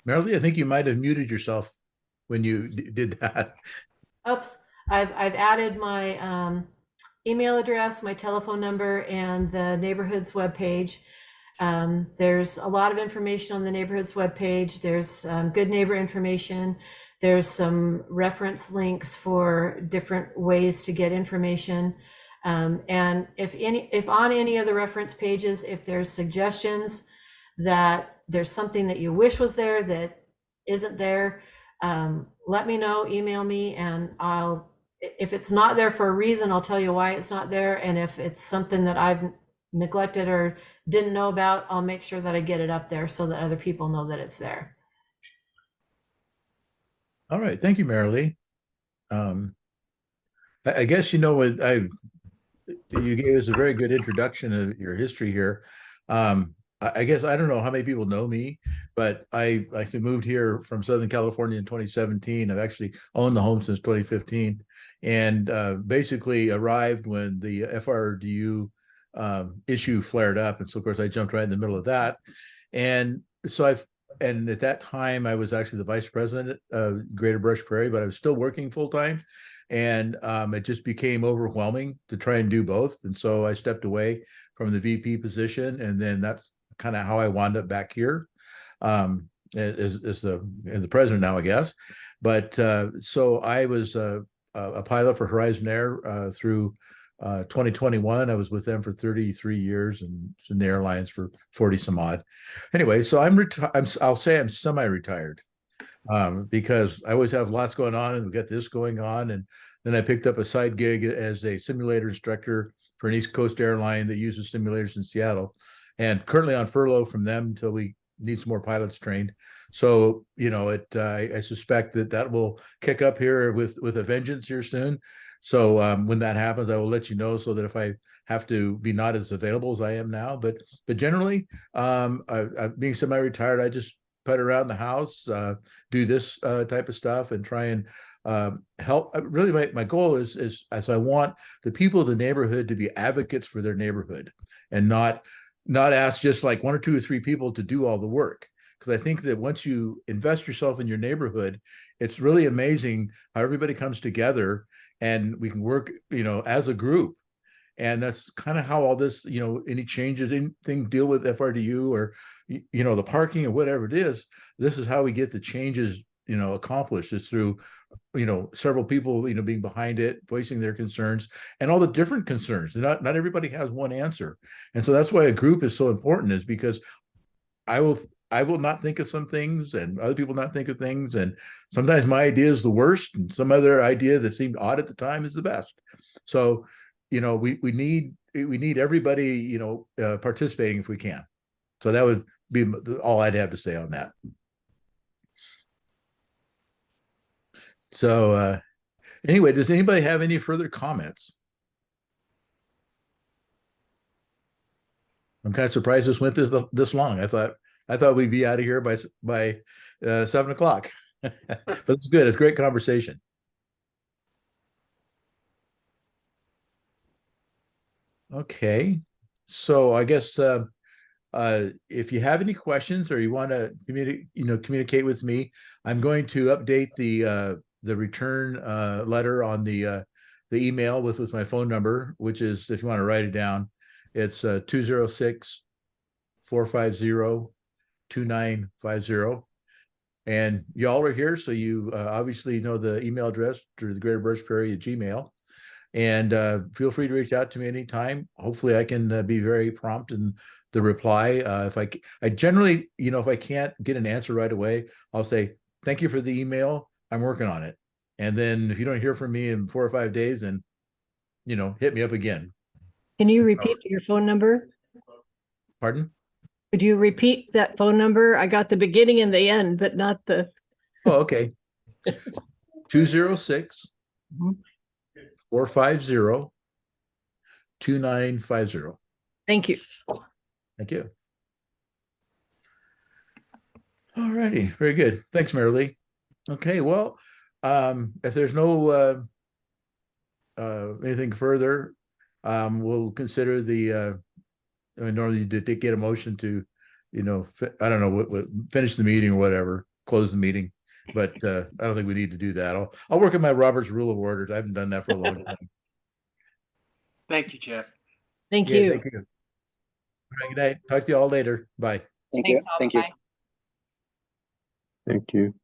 Marilee, I think you might have muted yourself when you did that. Oops, I've added my email address, my telephone number, and the neighborhood's webpage. There's a lot of information on the neighborhood's webpage. There's good neighbor information. There's some reference links for different ways to get information. And if on any of the reference pages, if there's suggestions that there's something that you wish was there that isn't there, let me know, email me, and if it's not there for a reason, I'll tell you why it's not there. And if it's something that I've neglected or didn't know about, I'll make sure that I get it up there so that other people know that it's there. All right. Thank you, Marilee. I guess, what you gave us a very good introduction of your history here. I guess I don't know how many people know me, but I actually moved here from Southern California in 2017. I've actually owned the home since 2015, and basically arrived when the FRDU issue flared up, and so of course I jumped right in the middle of that, and so and at that time I was actually the vice president of Greater Brush Prairie, but I was still working full time. And it just became overwhelming to try and do both. And so I stepped away from the VP position. And then that's kind of how I wound up back here as the president now, I guess. But so I was a pilot for Horizon Air through 2021. I was with them for 33 years and in the airlines for 40 some odd. Anyway, so I'll say I'm semi-retired. Because I always have lots going on and we've got this going on. And then I picked up a side gig as a simulator instructor for an East Coast airline that uses simulators in Seattle, and currently on furlough from them until we need some more pilots trained. So, I suspect that will kick up here with a vengeance here soon. So when that happens, I will let you know so that if I have to be not as available as I am now, but generally, being semi-retired, I just put around the house, do this type of stuff, and try and help. Really, my goal is as I want the people of the neighborhood to be advocates for their neighborhood, and not ask just like one or two or three people to do all the work. Because I think that once you invest yourself in your neighborhood, it's really amazing how everybody comes together and we can work, as a group. And that's kind of how all this, any changes, anything deal with FRDU or, the parking or whatever it is, this is how we get the changes, accomplished, is through, several people, being behind it, voicing their concerns and all the different concerns. Not everybody has one answer. And so that's why a group is so important, is because I will not think of some things and other people not think of things. And sometimes my idea is the worst and some other idea that seemed odd at the time is the best. So, we need everybody, participating if we can. So that would be all I'd have to say on that. So anyway, does anybody have any further comments? I'm kind of surprised this went this long. I thought we'd be out of here by 7 o'clock, but it's good. It's great conversation. Okay, so I guess if you have any questions or you want to communicate with me, I'm going to update the return letter on the email with my phone number, which is, if you want to write it down, it's 206-450-2950. And y'all are here, so you obviously know the email address through the Greater Brush Prairie at Gmail. And feel free to reach out to me anytime. Hopefully I can be very prompt in the reply. If I generally, if I can't get an answer right away, I'll say, thank you for the email. I'm working on it. And then if you don't hear from me in 4 or 5 days, then, hit me up again. Can you repeat your phone number? Pardon? Could you repeat that phone number? I got the beginning and the end, but not the. Oh, okay. 206 450-2950. Thank you. Thank you. All righty. Very good. Thanks, Marilee. Okay, well, if there's no anything further, we'll consider the normally to get a motion to, I don't know what finish the meeting or whatever, close the meeting. But I don't think we need to do that. I'll work on my Robert's Rule of Orders. I haven't done that for a long time. Thank you, Jeff. Thank you. Thank you. All right, good night. Talk to you all later. Bye. Thank Thanks you. all. Thank you. Bye. Thank you.